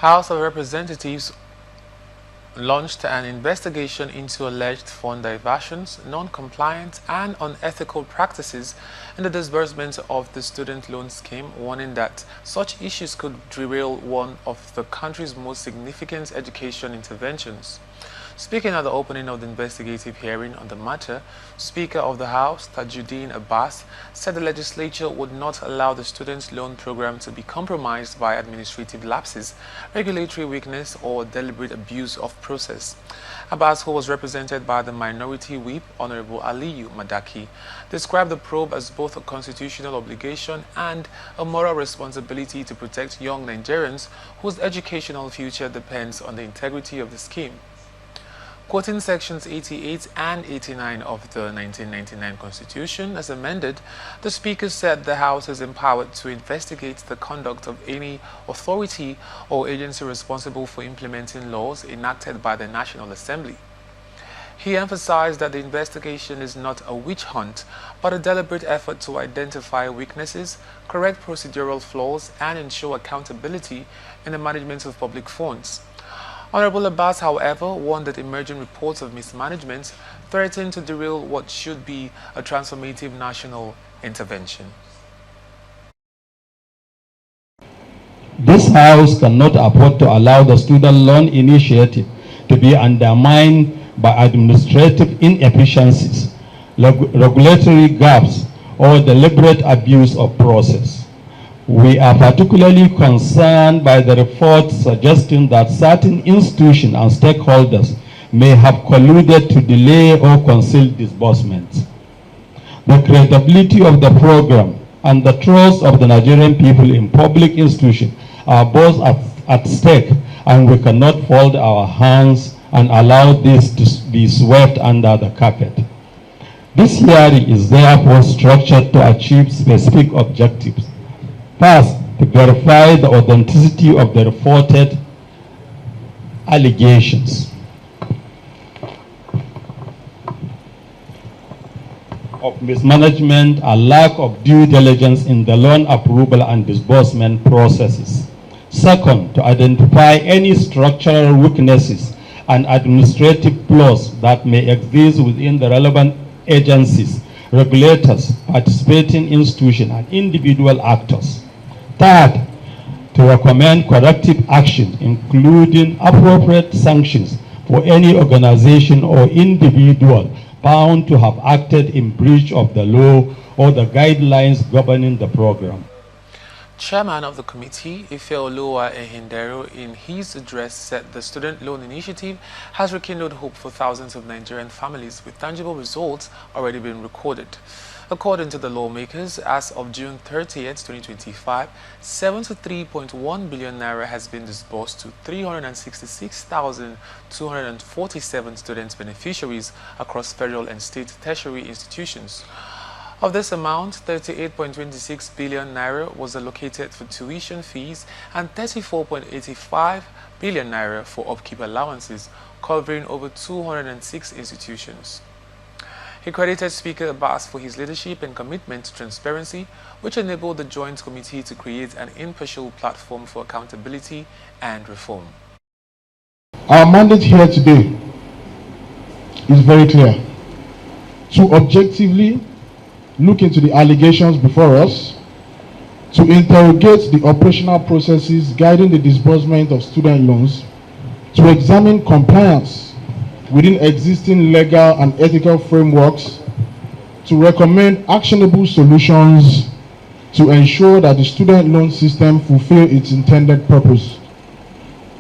House of Representatives launched an investigation into alleged fund diversions, non-compliance and unethical practices in the disbursement of the student loan scheme, warning that such issues could derail one of the country's most significant education interventions. Speaking at the opening of the investigative hearing on the matter, Speaker of the House, Tajuddin Abbas, said the legislature would not allow the student loan program to be compromised by administrative lapses, regulatory weakness, or deliberate abuse of process. Abbas, who was represented by the Minority Whip, Honorable Aliyu Madaki, described the probe as both a constitutional obligation and a moral responsibility to protect young Nigerians whose educational future depends on the integrity of the scheme. Quoting sections 88 and 89 of the 1999 Constitution as amended, the Speaker said the House is empowered to investigate the conduct of any authority or agency responsible for implementing laws enacted by the National Assembly. He emphasized that the investigation is not a witch hunt, but a deliberate effort to identify weaknesses, correct procedural flaws, and ensure accountability in the management of public funds. Honorable Abbas, however, warned that emerging reports of mismanagement threaten to derail what should be a transformative national intervention. This House cannot afford to allow the student loan initiative to be undermined by administrative inefficiencies, regulatory gaps, or deliberate abuse of process. We are particularly concerned by the report suggesting that certain institutions and stakeholders may have colluded to delay or conceal disbursements. The credibility of the program and the trust of the Nigerian people in public institutions are both at stake, and we cannot fold our hands and allow this to be swept under the carpet. This hearing is therefore structured to achieve specific objectives. First, to verify the authenticity of the reported allegations of mismanagement and lack of due diligence in the loan approval and disbursement processes. Second, to identify any structural weaknesses and administrative flaws that may exist within the relevant agencies, regulators, participating institutions, and individual actors. Third, to recommend corrective action, including appropriate sanctions for any organization or individual found to have acted in breach of the law or the guidelines governing the program. Chairman of the committee, Ifeoluwa Ehindero, in his address said the student loan initiative has rekindled hope for thousands of Nigerian families, with tangible results already being recorded. According to the lawmakers, as of June 30th, 2025, 73.1 billion naira has been disbursed to 366,247 student beneficiaries across federal and state tertiary institutions. Of this amount, 38.26 billion naira was allocated for tuition fees and 34.85 billion naira for upkeep allowances, covering over 206 institutions. He credited Speaker Abbas for his leadership and commitment to transparency, which enabled the Joint Committee to create an impartial platform for accountability and reform. Our mandate here today is very clear: to objectively look into the allegations before us, to interrogate the operational processes guiding the disbursement of student loans, to examine compliance within existing legal and ethical frameworks, to recommend actionable solutions to ensure that the student loan system fulfills its intended purpose,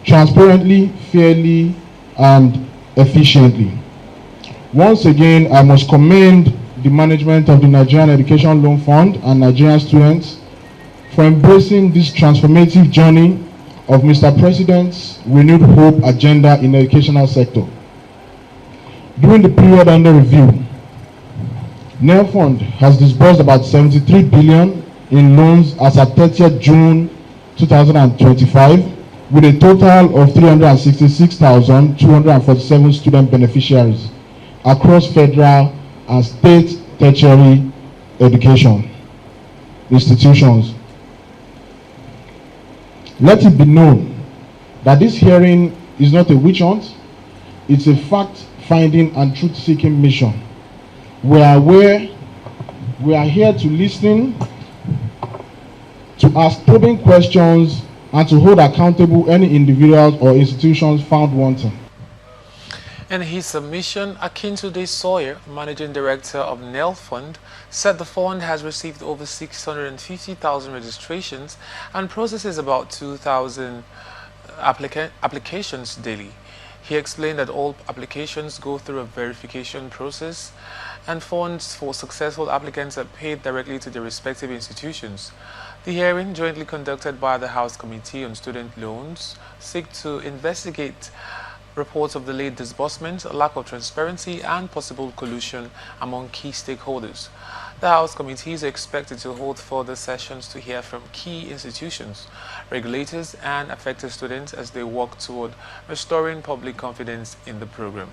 transparently, fairly, and efficiently. Once again, I must commend the management of the Nigerian Education Loan Fund and Nigerian students for embracing this transformative journey of Mr. President's renewed hope agenda in the educational sector. During the period under review, NEL Fund has disbursed about 73 billion in loans as at 30th June 2025, with a total of 366,247 student beneficiaries across federal and state tertiary education institutions. Let it be known that this hearing is not a witch hunt, it's a fact-finding and truth-seeking mission. We are here to listen, to ask probing questions, and to hold accountable any individuals or institutions found wanting. In his submission, Akintunde Sawyer, Managing Director of NEL Fund, said the fund has received over 650,000 registrations and processes about 2,000 applications daily. He explained that all applications go through a verification process and funds for successful applicants are paid directly to their respective institutions. The hearing, jointly conducted by the House Committee on Student Loans, seek to investigate reports of delayed disbursement, lack of transparency, and possible collusion among key stakeholders. The House committees are expected to hold further sessions to hear from key institutions, regulators, and affected students as they work toward restoring public confidence in the program.